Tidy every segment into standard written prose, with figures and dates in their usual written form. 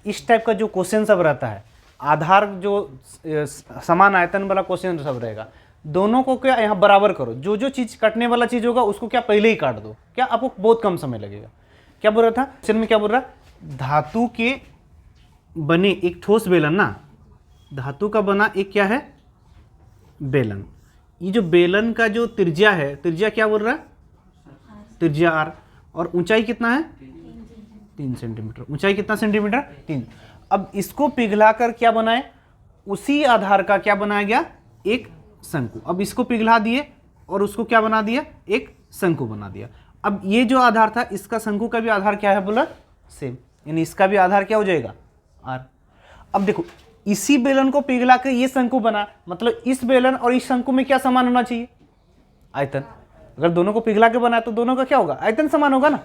इस टाइप का जो क्वेश्चन सब रहता है, आधार जो समान आयतन वाला क्वेश्चन सब रहेगा, दोनों को क्या यहाँ बराबर करो, जो जो चीज कटने वाला चीज होगा उसको क्या पहले ही काट दो, क्या आपको बहुत कम समय लगेगा। क्या बोल रहा था क्वेश्चन में, क्या बोल रहा, धातु के बने एक ठोस बेलन ना, धातु का बना एक क्या है बेलन, ये जो बेलन का जो त्रिज्या है, त्रिज्या क्या बोल रहा है, त्रिज्या r, और ऊंचाई कितना है 3 सेंटीमीटर, ऊंचाई कितना सेंटीमीटर 3। अब इसको पिघलाकर क्या बनाए, उसी आधार का क्या बनाया गया एक शंकु। अब इसको पिघला दिए और उसको क्या बना दिया, एक शंकु बना दिया। अब ये जो आधार था इसका शंकु का भी आधार क्या है बोला सेम, यानी इसका भी आधार क्या हो जाएगा r। अब देखो इसी बेलन को पिघला कर ये शंकु बना, मतलब इस बेलन और इस शंकु में क्या समान होना चाहिए, आयतन। अगर दोनों को पिघला के बनाया तो दोनों का क्या होगा, आयतन समान होगा ना।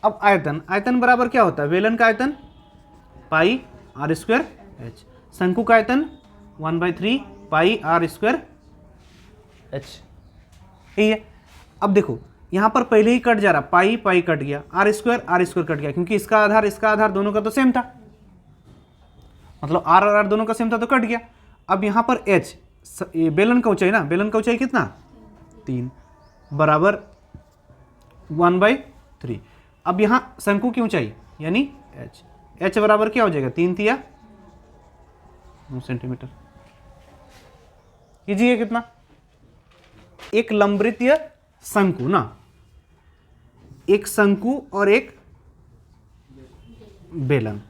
अब आयतन, आयतन बराबर क्या होता है, बेलन का आयतन पाई r स्क्वायर h, शंकु का आयतन 1/3 पाई r स्क्वायर h, यही है। अब देखो यहाँ पर पहले ही कट जा रहा, पाई पाई कट गया, r स्क्वायर कट गया, क्योंकि इसका आधार दोनों का तो सेम था, मतलब r और r दोनों का सेम था तो कट गया। अब यहाँ पर h, बेलन का ऊंचाई ना, बेलन का ऊंचाई कितना 3 बराबर 1/3। अब यहाँ शंकु की ऊंचाई यानी h बराबर क्या हो जाएगा 3 तिया 9 सेंटीमीटर। कीजिए कितना, एक लंबवृत्तीय शंकु ना, एक शंकु और एक बेलन,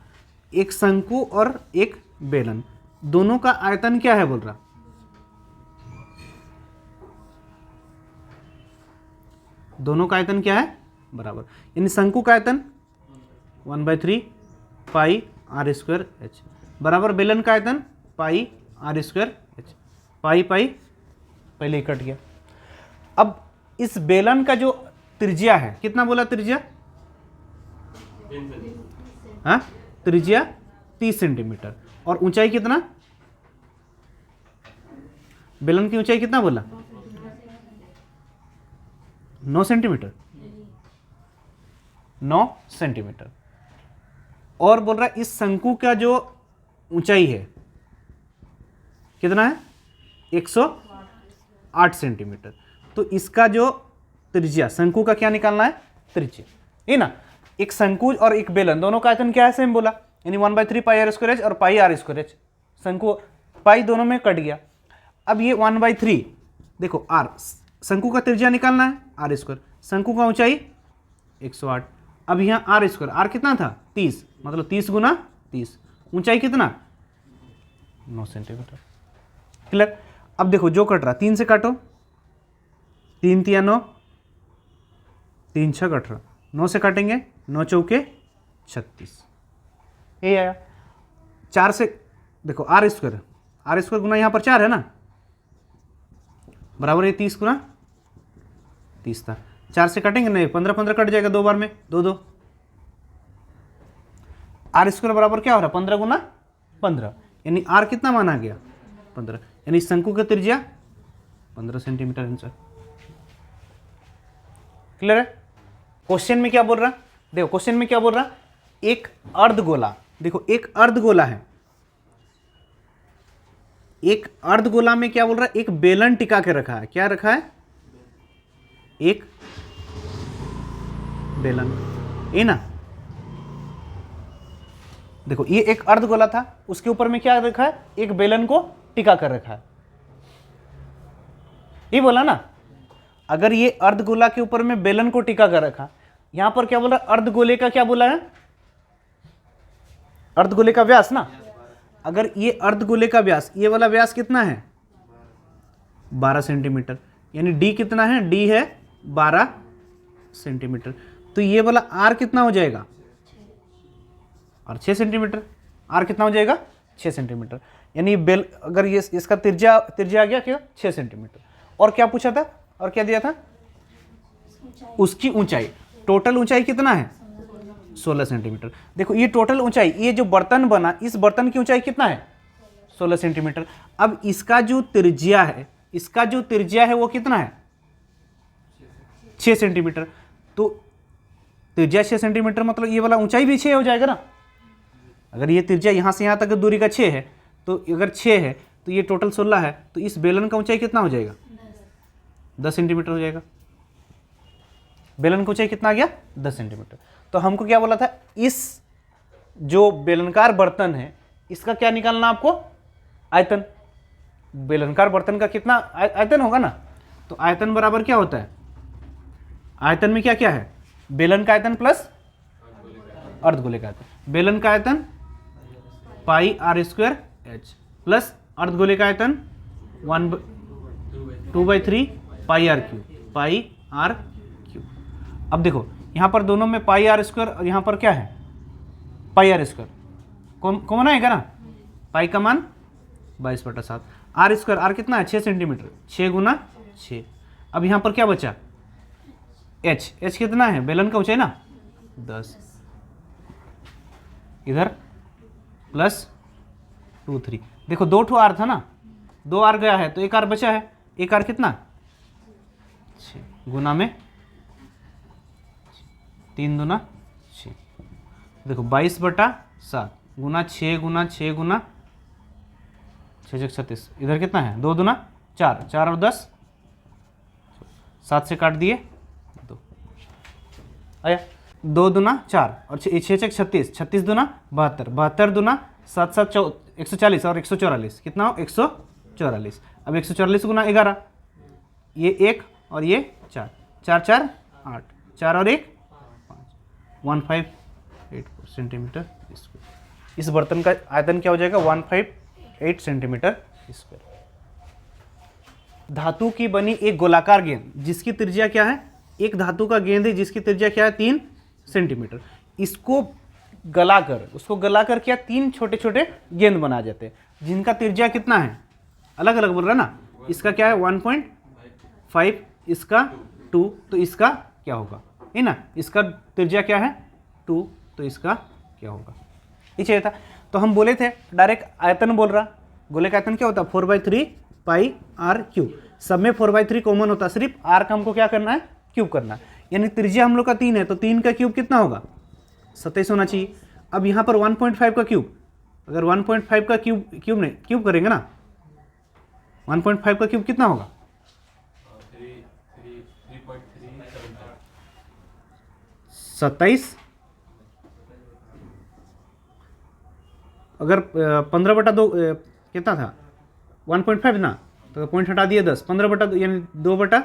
एक शंकु और एक बेलन, दोनों का आयतन क्या है बोल रहा, दोनों का आयतन क्या है बराबर, यानी शंकु का आयतन 1/3 पाई r स्क्वायर h बराबर बेलन का आयतन पाई r स्क्वायर h, पाई पाई पहले ही कट गया। अब इस बेलन का जो त्रिज्या है कितना बोला, त्रिज्या हाँ, त्रिज्या 30 सेंटीमीटर, और ऊंचाई कितना, बेलन की ऊंचाई कितना बोला 9 सेंटीमीटर, 9 सेंटीमीटर। और बोल रहा है इस शंकु का जो ऊंचाई है कितना है 108 सेंटीमीटर। तो इसका जो त्रिज्या, शंकु का क्या निकालना है त्रिज्या, ये ना, एक शंकु और एक बेलन दोनों का आयतन क्या है सेम बोला, यानी 1/3 पाई r स्क्वायर h और पाई r स्क्वायर h, शंकु पाई दोनों में कट गया। अब ये 1/3 देखो r, शंकु का त्रिज्या निकालना है r स्क्वायर, शंकु का ऊंचाई 108, अब यहाँ r स्क्वायर, r कितना था 30, मतलब 30 गुना 30, ऊंचाई कितना 9 सेंटीमीटर। क्लियर। अब देखो जो कट रहा 3 से काटो, 3 तिया 9, 3 6 18, 9 से काटेंगे 9 चौके 36, ये आया। 4 से देखो r स्क्वायर गुना यहाँ पर 4 है ना, बराबर ये 30 गुना 30 था, 4 से काटेंगे नहीं, 15 15 कट जाएगा, 2 बार में 2 2, r स्क्वायर बराबर क्या हो रहा है 15 गुना 15, यानी r कितना माना गया 15, यानी शंकु का त्रिज्या 15 सेंटीमीटर आंसर। क्लियर है। क्वेश्चन में क्या बोल रहा, देखो क्वेश्चन में क्या बोल रहा, एक अर्धगोला, देखो एक अर्धगोला है, एक अर्धगोला में क्या बोल रहा है एक बेलन टिका के रखा है, क्या रखा है एक बेलन, ये ना, देखो ये एक अर्धगोला था, उसके ऊपर में क्या रखा है एक बेलन को टिका कर रखा है, ये बोला ना। अगर ये अर्धगोला के ऊपर में बेलन को टिका कर रखा, यहां पर क्या बोला अर्धगोले का क्या बोला है, अर्धगोले का व्यास ना, अगर ये अर्धगोले का व्यास, ये वाला व्यास कितना है 12 सेंटीमीटर, यानी डी कितना है, डी है 12 सेंटीमीटर, तो ये वाला आर कितना हो जाएगा, और 6 सेंटीमीटर, आर कितना हो जाएगा 6 सेंटीमीटर, यानी बेल अगर ये इसका त्रिज्या आ गया क्या 6 सेंटीमीटर। और क्या पूछा था, और क्या दिया था उसकी ऊंचाई, टोटल ऊंचाई कितना है 16 सेंटीमीटर। देखो ये टोटल ऊंचाई, ये जो बर्तन बना इस बर्तन की ऊंचाई कितना है 16 सेंटीमीटर। अब इसका जो त्रिज्या है, इसका जो त्रिज्या है वो कितना है 6 सेंटीमीटर, तो त्रिज्या 6 सेंटीमीटर मतलब ये वाला ऊंचाई भी 6 हो जाएगा ना, अगर ये त्रिज्या यहाँ से यहाँ तक की दूरी का 6 है, तो अगर 6 है तो ये टोटल 16 है, तो इस बेलन का ऊंचाई कितना हो जाएगा? 10 सेंटीमीटर हो जाएगा। बेलन का ऊंचाई कितना आ गया? 10 सेंटीमीटर। तो हमको क्या बोला था, इस जो बेलनकार बर्तन है इसका क्या निकालना आपको? आयतन। बेलनकार बर्तन का कितना आयतन होगा ना, तो आयतन बराबर क्या होता है? आयतन में क्या क्या है? बेलन का आयतन प्लस अर्धगोले का आयतन। बेलन का आयतन pi r square h plus अर्धगोले का आयतन 2/3 pi r cube, pi r cube. अब देखो यहाँ पर दोनों में पाई आर स्क्वायर और यहाँ पर क्या है? पाई आर स्क्वायर कॉमन आएगा ना, पाई का मान 22/7। आर स्क्वायर, आर कितना है? 6 सेंटीमीटर, 6 गुना 6। अब यहाँ पर क्या बचा? एच, एच कितना है? बेलन का ऊंचाई ना 10, इधर प्लस 2/3। देखो 2 ठो आर था ना, 2 आर गया है तो 1 आर बचा है। 1 आर कितना? 6 गुना में 3 दूना 6। देखो 22/7 गुना 6 गुना 6 गुना 6 36, इधर कितना है? 2 दूना 4, 4 और 10 7 से काट दिए 2 आया। 2 दूना 4 और 6 36, 36 दूना 72, 72 दूना 7 7 140 और 144 कितना हो? 144। अब 144 गुना 11, ये 1 और ये 4, 4 4 8, 4 और 1 5, 158 सेंटीमीटर स्क्वायर। इस बर्तन का आयतन क्या हो जाएगा? 158 सेंटीमीटर स्क्वायर। धातु की बनी एक गोलाकार गेंद जिसकी त्रिज्या क्या है? एक धातु का गेंद है जिसकी त्रिज्या क्या है? 3 सेंटीमीटर। इसको गलाकर, उसको गलाकर क्या 3 छोटे छोटे गेंद बना जाते हैं जिनका त्रिज्या कितना है? अलग अलग बोल रहा है ना। इसका क्या है? 1.5, इसका 2, तो इसका क्या होगा? है ना, इसका त्रिज्या क्या है? 2, तो इसका क्या होगा? ये चाहिए था। तो हम बोले थे डायरेक्ट आयतन बोल रहा। गोले का आयतन क्या होता है? 4/3 पाई आर क्यूब। सब में 4/3 कॉमन होता है, सिर्फ आर का हमको क्या करना है? क्यूब करना है। यानी त्रिज्या हम लोग का 3 है तो 3 का क्यूब कितना होगा? 27 होना चाहिए। अब यहाँ पर 1.5 का क्यूब, अगर 1.5 का क्यूब करेंगे ना, 1.5 का क्यूब कितना होगा? 27। अगर 15/2 कितना था? 1.5 ना, तो पॉइंट हटा दिए 10, 15/2 यानी 3/2।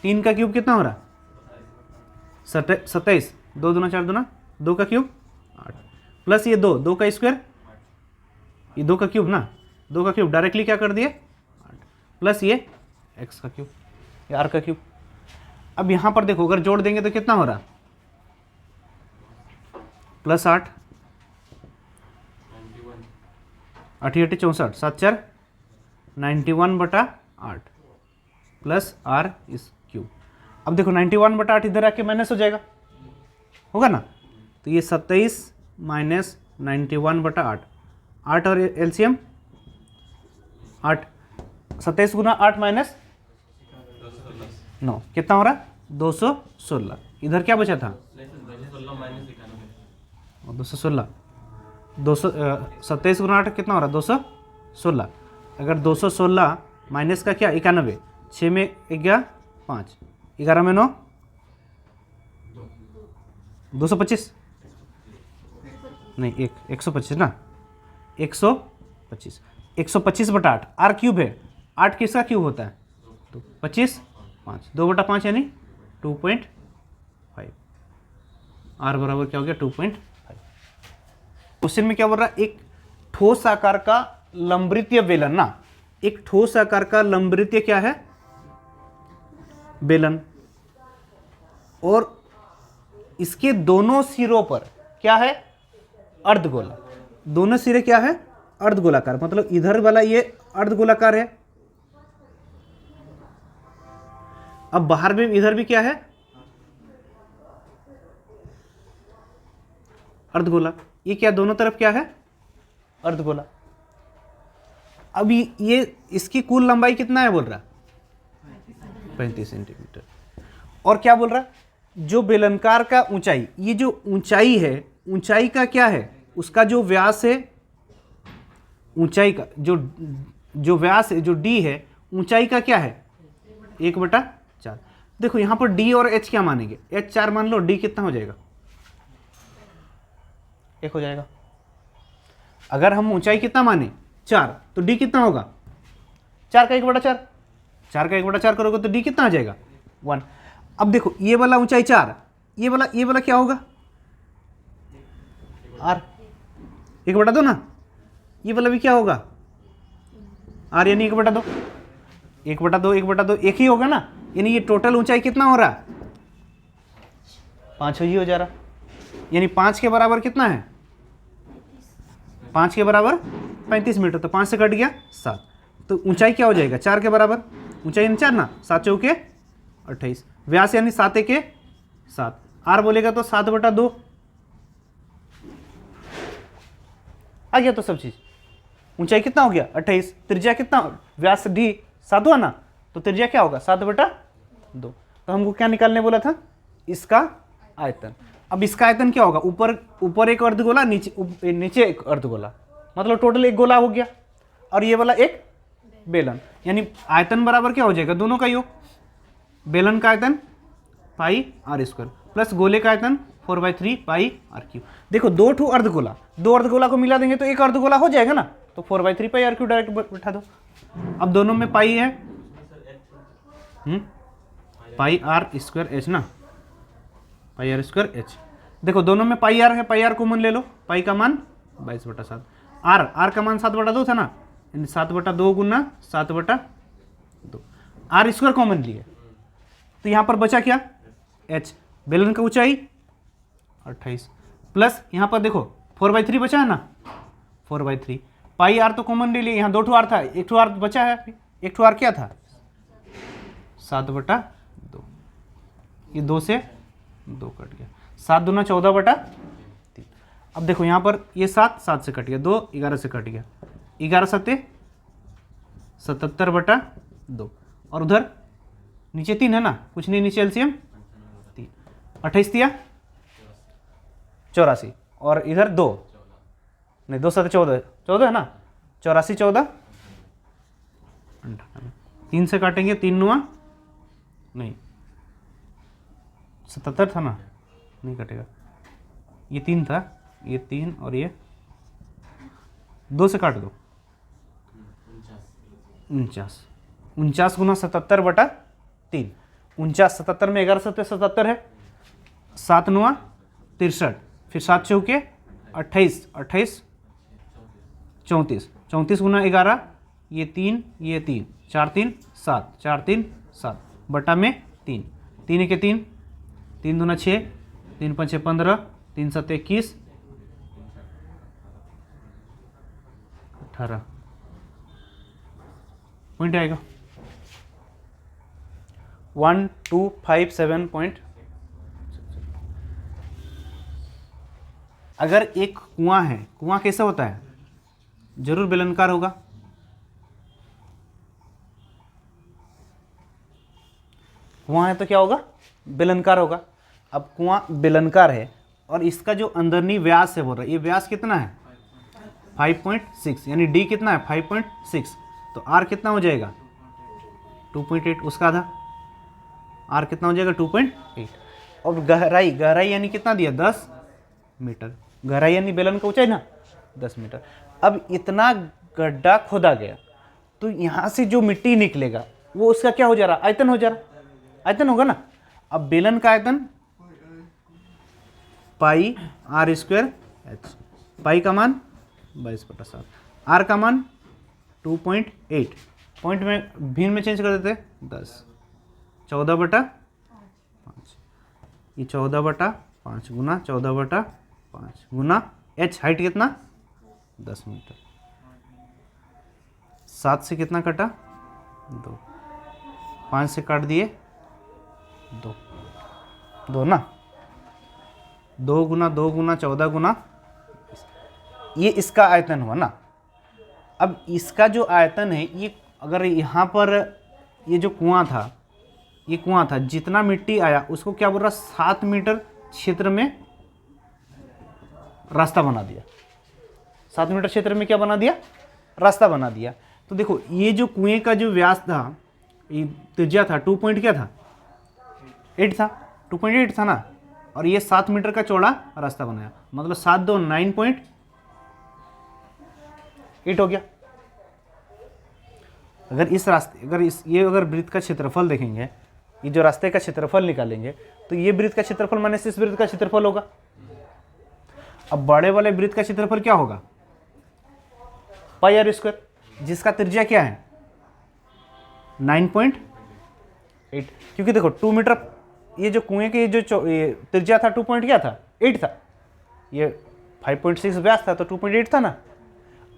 3 का क्यूब कितना हो रहा? 27, 2 दूना 4 दूना 2 का क्यूब 8 प्लस ये 2 का स्क्वायर, ये 2 का क्यूब ना, 2 का क्यूब डायरेक्टली क्या कर दिए? 8 प्लस ये x का क्यूब, ये r का क्यूब। अब यहाँ पर देखो अगर जोड़ देंगे तो कितना हो रहा? प्लस 8, 8 64, 7 4 91/8 प्लस r इस क्यूब। अब देखो 91/8 इधर आके माइनस हो जाएगा, होगा ना, तो ये 27 माइनस 91/8, 8 और एलसीएम 8, 27 गुना 8 माइनस 9 कितना हो रहा? 216। इधर क्या बचा था? 216। 27 गुना 8 कितना हो रहा? 216। अगर 216 माइनस का क्या? 91, 6 में 11 5, 11 में 9 225 नहीं 125 ना, 125, 125/8 आर क्यूब है। 8 किसका क्यूब होता है? तो 25, 5, 2/5 यानी 2.5। आर बराबर क्या हो गया? 2.5। क्वेश्चन में क्या बोल रहा है? एक ठोस आकार का लंबवृत्तीय बेलन ना, एक ठोस आकार का लंबवृत्तीय क्या है? बेलन, और इसके दोनों सिरों पर क्या है? अर्धगोला। दोनों सिरे क्या है? अर्धगोलाकार, मतलब इधर वाला ये अर्धगोलाकार है। अब बाहर में इधर भी क्या है? अर्धगोला। ये क्या दोनों तरफ क्या है? अर्धगोला। अब ये इसकी कुल लंबाई कितना है बोल रहा? 35 सेंटीमीटर। और क्या बोल रहा? जो बेलनकार का ऊंचाई, ये जो ऊंचाई है ऊंचाई का क्या है, उसका जो व्यास है, ऊंचाई का जो व्यास है, जो डी है, ऊंचाई का क्या है 1/4। देखो यहां पर डी और एच क्या मानेंगे, एच 4 मान लो, डी कितना हो जाएगा 1 हो जाएगा। अगर हम ऊंचाई कितना माने 4, तो डी कितना होगा 4 का 1/4, 4 का 1/4 करोगे तो डी कितना आ जाएगा 1। अब देखो ये वाला ऊंचाई 4, ये वाला क्या होगा आर, 1/2 ना, ये वाला भी क्या होगा आर यानी 1/2, 1/2 1/2 एक ही होगा ना, यानी ये टोटल ऊंचाई कितना हो रहा है 5 ही हो जा रहा, यानी 5 के बराबर कितना है 5 के बराबर 35 मीटर, तो 5 से कट गया 7, तो ऊंचाई क्या हो जाएगा 4 के बराबर, ऊंचाई यानी 4 ना, 7 चौके 28, व्यास यानी 7 एके 7, आर बोलेगा तो 7/2 आ गया। तो सब चीज ऊंचाई कितना हो गया 28, त्रिज्या कितना, व्यास डी 7 हुआ ना, तो त्रिज्या क्या होगा 7/2। तो हमको क्या निकालने बोला था, इसका आयतन। अब इसका आयतन क्या होगा, ऊपर एक अर्धगोला, नीचे एक अर्धगोला, मतलब टोटल एक गोला हो गया, और ये वाला एक बेलन, यानी आयतन बराबर क्या हो जाएगा दोनों का योग, बेलन का आयतन पाई आर स्क्वायर प्लस गोले का आयतन 4/3 पाई आर क्यूब। देखो दो अर्धगोला को मिला देंगे तो एक अर्धगोला हो जाएगा ना, तो 4/3 पाई आर क्यूब डायरेक्ट बैठा दो। अब दोनों में पाई है, पाई आर स्क्वायर एच ना, पाई आर स्क्वायर एच। देखो दोनों में पाई आर है, पाई आर कॉमन ले लो, पाई का मान 22/7, आर का मान 7/2 था ना, यानी 7/2 गुना 7/2, आर स्क्वायर कॉमन लिए, तो यहां पर बचा क्या एच, बेलन का ऊंचाई 28 प्लस यहां पर देखो 4/3 बचा है ना, 4/3 पाई आर तो कॉमन ले लिए, यहां 2 आर था, 1 आर बचा है, 1 आर क्या था 7/2, ये 2 से 2 कट गया, 7 दूना 14/3। अब देखो यहाँ पर ये 7 से कट गया, 2 11 से कट गया, 11 7 77/2, और उधर नीचे 3 है ना, कुछ नहीं नीचे एलसीएम 3, 28 दिया 84, और इधर 2 नहीं, 2 7 14 है ना, 84 14 98, 3 से काटेंगे 3 9 नहीं 77 था ना, नहीं कटेगा, ये 3 था, ये 3 और ये 2 से काट दो 49 गुना 77/3, 49 77 में 11 7 77 है, 7 9 63, फिर 7 चौके 28 28 34, 34 गुना 11, ये 3 ये 3, 4 3 7, 4 3 7 बटा में 3, 3 के 3, 3 दूना 6, 3 5 15, 3 7 21, 18 पॉइंट आएगा 1257 पॉइंट। अगर एक कुआं है, कुआं कैसा होता है जरूर बेलनाकार होगा, कुआं है तो क्या होगा बेलनाकार होगा। अब कुआं बेलनाकार है और इसका जो अंदरनी व्यास है बोल रहा है, ये व्यास कितना है 5.6, यानी डी कितना है 5.6, तो आर कितना हो जाएगा 2.8, उसका आधा आर कितना हो जाएगा 2.8। और गहराई यानी कितना दिया 10 मीटर, गहराई यानी बेलन का ऊंचाई ना 10 मीटर। अब इतना गड्ढा खोदा गया तो यहाँ से जो मिट्टी निकलेगा वो उसका क्या हो जा रहा, आयतन हो जा रहा, आयतन होगा ना। अब बेलन का आयतन पाई आर स्क्वायर एच, पाई का मान 22/7, आर का मान 2.8, पॉइंट में भिन्न में चेंज कर देते 10, 14/5, ये 14/5 गुना 14/5 गुना एच, हाइट कितना 10 मीटर, 7 से कितना कटा 2, 5 से काट दिए 2 ना, 2 गुना 2 गुना 14 गुना, ये इसका आयतन हुआ ना। अब इसका जो आयतन है ये, अगर यहाँ पर ये जो कुआं था, जितना मिट्टी आया उसको क्या बोल रहा 7 मीटर क्षेत्र में रास्ता बना दिया, 7 मीटर क्षेत्र में क्या बना दिया, रास्ता बना दिया। तो देखो ये जो कुएं का जो व्यास था, ये त्रिज्या था 2 पॉइंट क्या था 8 था, 2.8 था ना, और ये 7 मीटर का चौड़ा रास्ता बनाया, मतलब 7 2 9.8 हो गया। अगर इस रास्ते अगर वृत्त का क्षेत्रफल देखेंगे, ये जो रास्ते का क्षेत्रफल निकालेंगे, तो ये वृत्त का क्षेत्रफल माइनस इस वृत्त का क्षेत्रफल होगा। अब बड़े वाले वृत्त का क्षेत्रफल क्या होगा, पाई आर स्क्वायर, जिसका त्रिज्या क्या है 9.8, क्योंकि देखो 2 मीटर, ये जो कुएं की जो त्रिज्या था 2 पॉइंट क्या था 8 था, ये 5.6 व्यास था तो 2.8 था ना।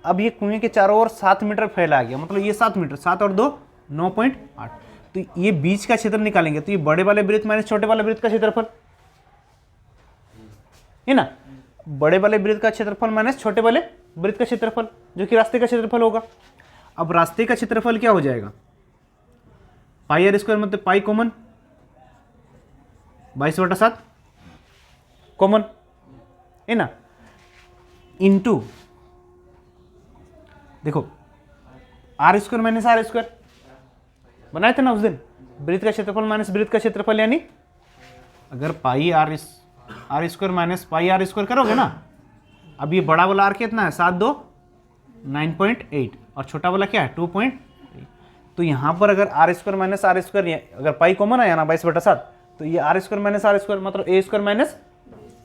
अब ये कुएं के चारों ओर 7 मीटर फैला गया, मतलब ये 7 मीटर, 7 और 2 9.8, तो ये बीच का क्षेत्र निकालेंगे तो ये बड़े वाले वृत्त माइनस छोटे वाले वृत्त का क्षेत्रफल है ना, बड़े वाले वृत्त का क्षेत्रफल माइनस छोटे वाले वृत्त का क्षेत्रफल, जो कि रास्ते का क्षेत्रफल होगा। अब रास्ते का क्षेत्रफल क्या हो जाएगा, पाई आर स्क्वायर, मतलब पाई कॉमन, 22/7 कॉमन है ना, इनटू देखो R square minus R square बनाए थे ना उस दिन, वृत्त का क्षेत्रफल माइनस वृत्त का क्षेत्रफल, यानी अगर pi r square minus pi r square करोगे ना, अब ये बड़ा वाला आर कितना है 7 2 9.8 और छोटा वाला क्या है 2.8, तो यहाँ पर अगर R square minus R square, अगर पाई कॉमन है ना 22/7, तो ये R square minus R square मतलब A square minus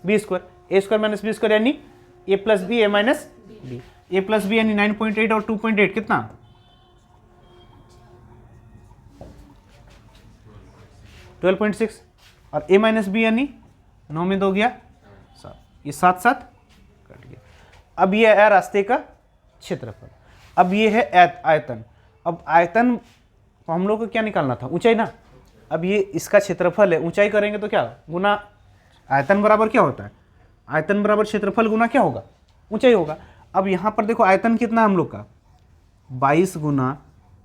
B square, A square minus B square यानी A plus B, A minus B, A plus B यानी 9.8 और 2.8 कितना 12.6, और ए माइनस बी यानी 9 में 2 गया 7, ये 7 7 कट गया। अब ये है रास्ते का क्षेत्रफल, अब ये है आयतन। अब आयतन तो हम लोग को क्या निकालना था, ऊंचाई ना। अब ये इसका क्षेत्रफल है, ऊंचाई करेंगे तो क्या गुना आयतन बराबर क्या होता है, आयतन बराबर क्षेत्रफल गुना क्या होगा, ऊंचाई होगा। अब यहाँ पर देखो आयतन कितना हम लोग का 22 गुना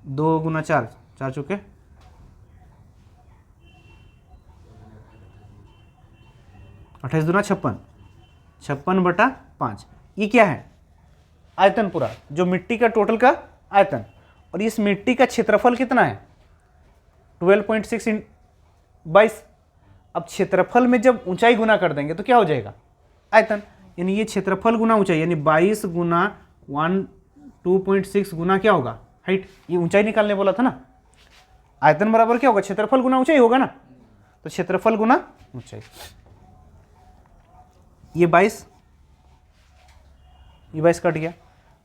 2 गुना 4, 4 चुके 28 दूना 56, 56/5, ये क्या है आयतन पूरा, जो मिट्टी का टोटल का आयतन। और इस मिट्टी का क्षेत्रफल कितना है 12.6 × 22। अब क्षेत्रफल में जब ऊंचाई गुना कर देंगे तो क्या हो जाएगा आयतन, यानी ये क्षेत्रफल गुना ऊंचाई, यानी 22 गुना 2.6 गुना क्या होगा हाइट, ये ऊंचाई निकालने बोला था ना। आयतन बराबर क्या होगा क्षेत्रफल गुना ऊंचाई होगा ना, तो क्षेत्रफल गुना ऊंचाई, ये 22 कट गया,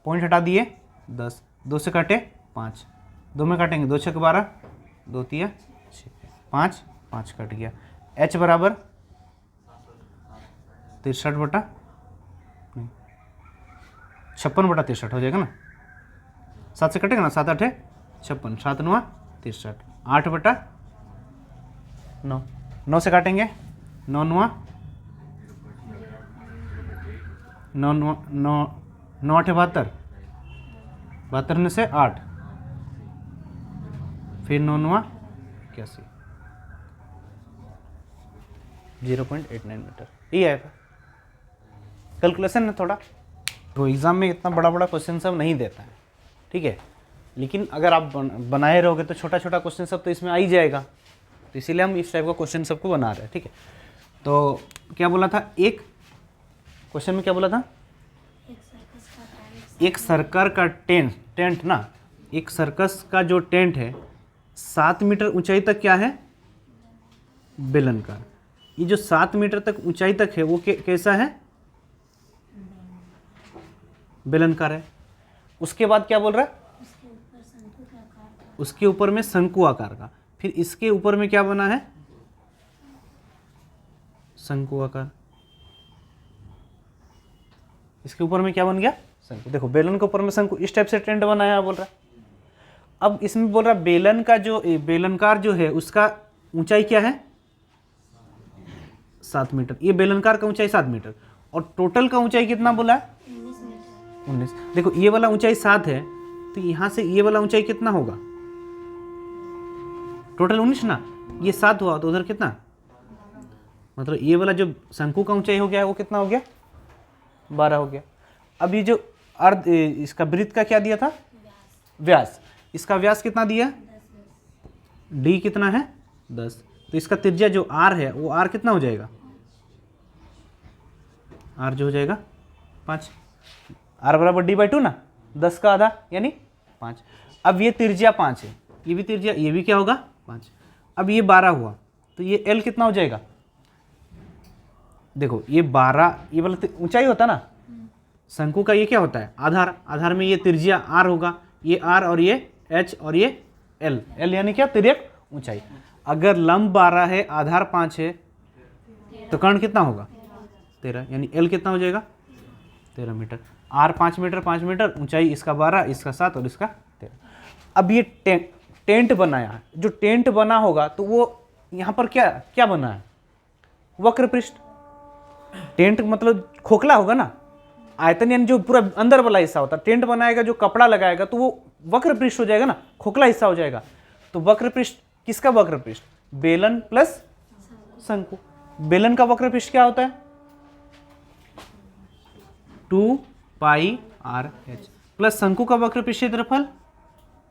पॉइंट हटा दिए 10, 2 से काटे 5, 2 में काटेंगे 2 6 12, 2 3 6, 5 5 कट गया। h बराबर 56/63 हो जाएगा ना, 7 से कटेगा ना, 7 8 56, 7 9 63, 8/9, 9 से काटेंगे 9 9 9 9 9 8 72, 72 में से 8, फिर 9 9 81, 0.89 मीटर, ये आएगा। कैलकुलेशन है थोड़ा, तो एग्ज़ाम में इतना बड़ा बड़ा क्वेश्चन सब नहीं देता है, ठीक है, लेकिन अगर आप बनाए रहोगे तो छोटा छोटा क्वेश्चन सब तो इसमें आ ही जाएगा, तो इसीलिए हम इस टाइप का क्वेश्चन सबको बना रहे हैं, ठीक है। तो क्या बोला था, एक क्वेश्चन में क्या बोला था, एक सर्कस का टेंट ना, एक सर्कस का जो टेंट है 7 मीटर ऊंचाई तक क्या है बेलनकार। ये जो 7 मीटर तक ऊंचाई तक है वो कैसा है बेलनकार है। उसके बाद क्या बोल रहा है, उसके ऊपर में शंकु आकार का, फिर इसके ऊपर में क्या बना है शंकु आकार, इसके ऊपर में क्या बन गया शंकु। देखो बेलन के ऊपर में शंकु, इस टाइप से टेंट बनाया बोल रहा है। अब इसमें बोल रहा है बेलन का जो बेलनकार जो है उसका ऊंचाई क्या है 7 मीटर, ये बेलनकार का ऊंचाई 7 मीटर, और टोटल का ऊंचाई कितना बोला है 19। देखो ये वाला ऊंचाई 7 है, तो यहाँ से ये वाला ऊंचाई कितना होगा टोटल 19 ना, ये 7 हुआ तो उधर कितना, मतलब ये वाला जो शंकु का ऊंचाई हो गया वो कितना हो गया 12 हो गया। अब ये जो अर्ध इसका वृत्त का क्या दिया था, व्यास, इसका व्यास कितना दिया, डी कितना है 10, तो इसका त्रिज्या जो आर है वो आर कितना हो जाएगा, आर जो हो जाएगा 5, आर बराबर डी बाई 2 ना, 10 का आधा यानी 5। अब ये त्रिज्या 5 है, ये भी त्रिज्या, ये भी क्या होगा 5। अब ये 12 हुआ तो ये एल कितना हो जाएगा, देखो ये 12, ये वाला ऊंचाई होता ना शंकु का, ये क्या होता है आधार, आधार में ये त्रिज्या आर होगा, ये आर और ये एच और ये एल, एल यानी क्या तिर्यक ऊंचाई। अगर लंब 12 है आधार 5 है तो कर्ण कितना होगा 13, यानी एल कितना हो जाएगा 13 मीटर, आर 5 मीटर 5 मीटर, ऊंचाई इसका 12, इसका 7 और इसका 13। अब ये टेंट बनाया है, जो टेंट बना होगा तो वो यहाँ पर क्या क्या बना है, वक्र पृष्ठ। टेंट मतलब खोखला होगा ना, आयतन यानी जो पूरा अंदर वाला हिस्सा होता है, टेंट बनाएगा जो कपड़ा लगाएगा तो वो वक्र पृष्ठ हो जाएगा ना, खोखला हिस्सा हो जाएगा। तो वक्र पृष्ठ किसका वक्र पृष्ठ, बेलन प्लस शंकु। बेलन का वक्र पृष्ठ क्या होता है 2 पाई आर एच, प्लस शंकु का वक्र पृष्ठ क्षेत्रफल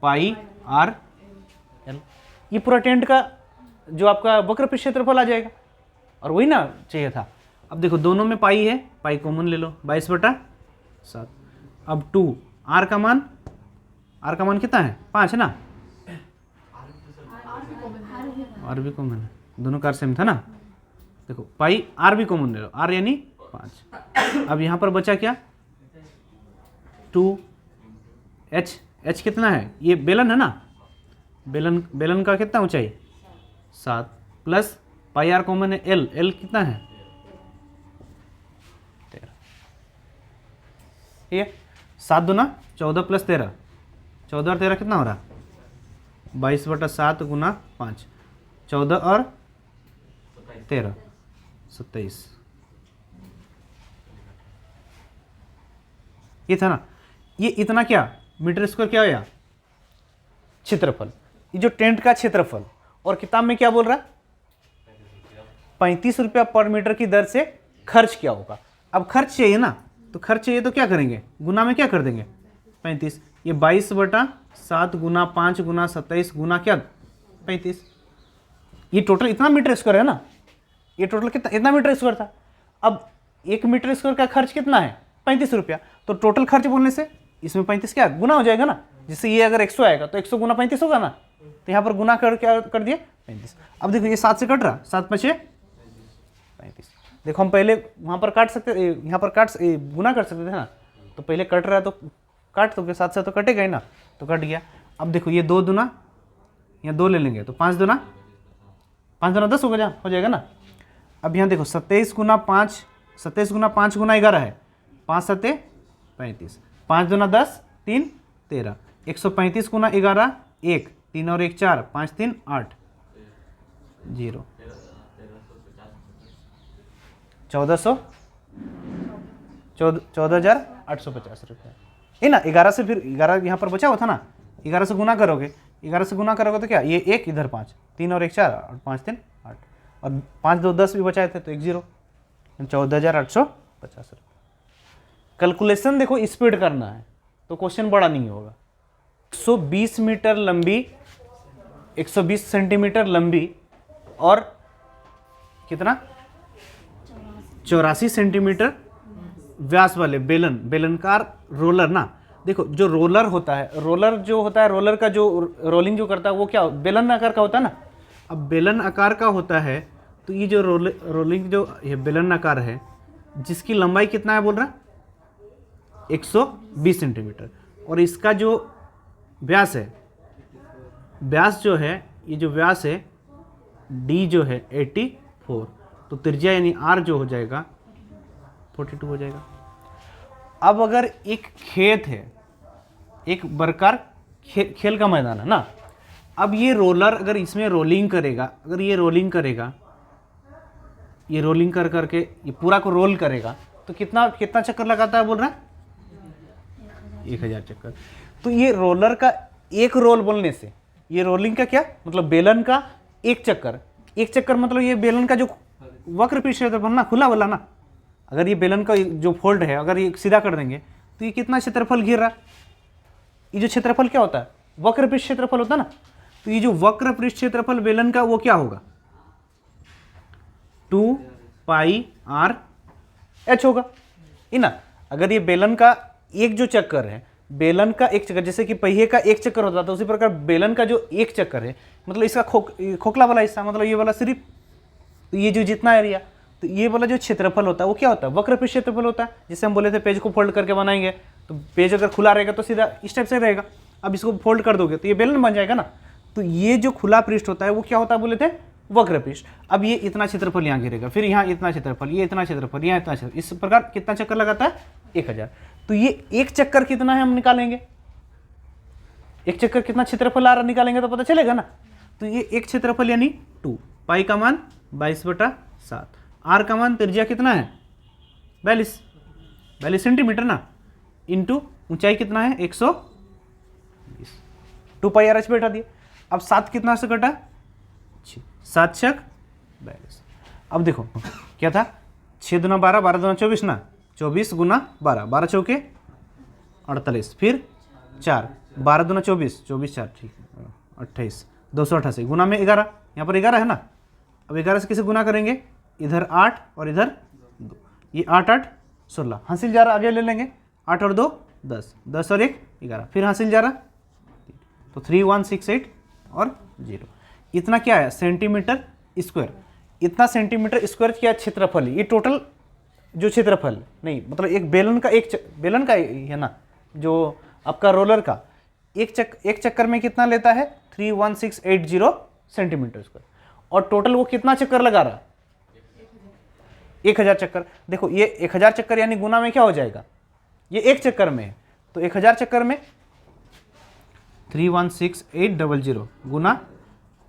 पाई आर एल। ये पूरा टेंट का जो आपका वक्र पृष्ठ क्षेत्रफल आ जाएगा, और वही ना चाहिए था। अब देखो दोनों में पाई है, पाई कॉमन ले लो, 22/7। अब 2 आर का मान, आर का मान कितना है 5 है ना, आर भी कॉमन है, दोनों का सेम था ना। देखो पाई आर भी कॉमन ले लो, आर यानी 5। अब यहाँ पर बचा क्या 2 एच, एच कितना है, ये बेलन है ना, बेलन का कितना ऊंचाई 7, प्लस पाई आर कॉमन है, एल, एल कितना है 13। ठीक है, 7 दूना 14 प्लस 13, 14 और 13 कितना हो रहा 22/7 गुना 5, 14 और 13 27। ये था ना, ये इतना क्या मीटर स्क्वायर क्या होया क्षेत्रफल, ये जो टेंट का क्षेत्रफल। और किताब में क्या बोल रहा 35 रुपया पर मीटर की दर से खर्च क्या होगा। अब खर्च चाहिए ना, तो खर्च चाहिए तो क्या करेंगे, गुना में क्या कर देंगे 35, ये 22/7 गुना 5 गुना 27 गुना क्या 35। ये टोटल इतना मीटर स्क्वायर है ना, ये टोटल कितना, इतना मीटर स्क्वायर था। अब 1 मीटर स्क्वायर का खर्च कितना है 35 रुपया, तो टोटल खर्च बोलने से इसमें 35 क्या गुना हो जाएगा ना, जिससे ये अगर 100 आएगा तो 100 गुना 35 होगा ना, तो यहाँ पर गुना कर क्या कर दिए 35। अब देखो ये 7 से कट रहा, 7 × 5 = 35। देखो हम पहले वहाँ पर काट सकते, यहाँ पर गुना कर सकते थे ना, तो पहले कट रहा है तो काट दोगे, 7 से तो कटेगा ही ना, तो कट गया। अब देखो ये 2 दूना, यहाँ 2 ले लेंगे तो 5 दूना 10 हो जाएगा ना। अब यहाँ देखो 27 गुना 5, 27 गुना 5 गुना 11 है, 5 × 7 = 35, 5 दूना 10, 3 13, 135 गुना 11 1, 3 और 1 4, 5 3 8, 0, 14,850 रुपये है ना। 11 से, फिर 11 यहाँ पर बचा हुआ था ना, 11 से गुना करोगे, 11 से गुना करोगे तो क्या, ये 1 इधर 5, 3 और 1 4 और 5 3 8, और 5 2 10 भी बचाए थे तो 1 0, 14,850 रुपये। कैलकुलेशन देखो स्पीड करना है तो क्वेश्चन बड़ा नहीं होगा। 120 मीटर लंबी, 120 सेंटीमीटर लंबी और कितना 84 सेंटीमीटर व्यास वाले बेलनकार रोलर ना। देखो जो रोलर होता है, रोलर का जो रोलिंग जो करता है वो क्या बेलन आकार का होता है ना। अब बेलन आकार का होता है तो ये जो रोलिंग जो ये बेलन आकार है, जिसकी लंबाई कितना है बोल रहा 120 सेंटीमीटर, और इसका जो व्यास है, व्यास जो है, ये जो व्यास है d जो है 84, तो त्रिज्या यानी r जो हो जाएगा 42 हो जाएगा। अब अगर एक खेत है, एक बरकार खेल का मैदान है ना, अब ये रोलर अगर इसमें रोलिंग करेगा, अगर ये रोलिंग करेगा, ये रोलिंग कर करके ये पूरा को रोल करेगा तो कितना चक्कर लगाता है बोल रहा है 1000 चक्कर। तो ये रोलर का एक रोल बोलने से, ये रोलिंग का क्या मतलब बेलन का एक चक्कर मतलब ये बेलन का जो वक्र पृष्ठ क्षेत्रफल ना, खुला वाला ना, अगर ये बेलन का जो फोल्ड है अगर ये सीधा कर देंगे तो ये कितना क्षेत्रफल घेर रहा है? ये जो क्षेत्रफल क्या होता है? वक्र पृष्ठ क्षेत्रफल होता है ना। तो ये जो वक्र पृष्ठ क्षेत्रफल बेलन का वो क्या होगा? 2 पाई r h होगा, है ना। अगर ये बेलन का एक जो चक्कर है, बेलन का एक चक्कर, जैसे कि पहिए का एक चक्कर होता था, उसी प्रकार बेलन का जो एक चक्कर है, मतलब इसका खोखला वाला हिस्सा, मतलब ये वाला सिर्फ, तो ये जो जितना एरिया, तो ये वाला जो क्षेत्रफल होता है वो क्या होता है? वक्र पृष्ठ क्षेत्रफल होता है। जिससे हम बोले थे पेज को फोल्ड करके बनाएंगे, तो पेज अगर खुला रहेगा तो सीधा इस टाइप से रहेगा। अब इसको फोल्ड कर दोगे तो ये बेलन बन जाएगा ना। तो ये जो खुला पृष्ठ होता है वो क्या होता है बोले थे? वक्र पृष्ठ। अब ये इतना क्षेत्रफल यहाँ गिरेगा, फिर यहाँ इतना क्षेत्रफल, ये इतना क्षेत्रफल, यहाँ इतना क्षेत्रफल, इस प्रकार कितना चक्कर लगाता है? 1000। तो ये एक चक्कर कितना है हम निकालेंगे, एक चक्कर कितना क्षेत्रफल आ रहा निकालेंगे तो पता चलेगा ना। तो ये एक क्षेत्रफल यानी 2 पाई का मान 22/7, आर का मान त्रिज्या कितना है? 42 सेंटीमीटर ना, इंटू ऊंचाई कितना है? 120, 2 पाई आर एच बैठा दिया। अब 7 कितना से कटा? 7 छक 42। अब देखो क्या था? 6 दूना 12, 12 दूना 24 ना, 24 गुना 12, 12 चौके 48, फिर 4, 12 दूना 24, 24 4 ठीक 28, 288 गुना में 11, यहाँ पर 11 है ना। अब 11 से किसे गुना करेंगे? इधर 8 और इधर 2, ये 8 8 16, हासिल जा रहा आगे ले लेंगे, 8 और 2 10, 10 और 1 11, फिर हासिल जा रहा, तो 3168 और 0। इतना क्या है? Centimetre square. इतना सेंटीमीटर स्क्वायर क्या क्षेत्रफल है? ये टोटल जो क्षेत्रफल नहीं, मतलब एक बेलन का बेलन का है ना, जो आपका रोलर का एक चक्कर में कितना लेता है? 31680 सेंटीमीटर स्क्वायर। और टोटल वो कितना चक्कर लगा रहा? 1000 चक्कर। देखो ये 1000 चक्कर यानी गुना में क्या हो जाएगा? ये एक चक्कर में है, तो 1000 चक्कर में 316800 गुना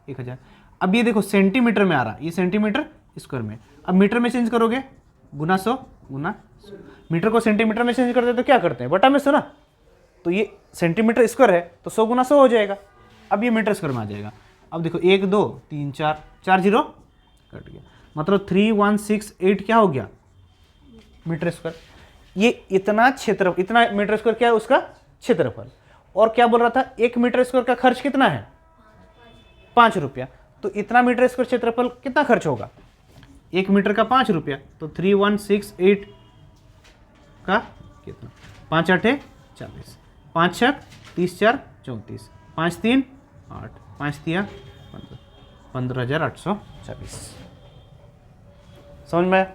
1000। अब ये देखो सेंटीमीटर में आ रहा, ये सेंटीमीटर स्क्वायर में। अब मीटर में चेंज करोगे, गुना 100 गुना 100। मीटर को सेंटीमीटर में चेंज करते हैं तो क्या करते हैं? बटा में 100 ना। तो ये सेंटीमीटर स्क्वायर है तो 100 गुना 100 हो जाएगा। अब ये मीटर स्क्वायर में आ जाएगा। अब देखो 1 2 3 4, 4 0 कट गया, मतलब 3168 क्या हो गया? Metre square. ये इतना क्षेत्र, इतना मीटर स्क्वायर क्या है? उसका क्षेत्रफल। और क्या बोल रहा था? 1 मीटर स्क्वायर का खर्च कितना है? 5 रुपया। तो इतना मीटर स्क्वायर क्षेत्रफल कितना खर्च होगा? 1 मीटर का 5 रुपया, तो 3168 का कितना? 5 8 40, 5 6 30 4 34, 5 3 8, 5 3 15, 15,824। समझ में?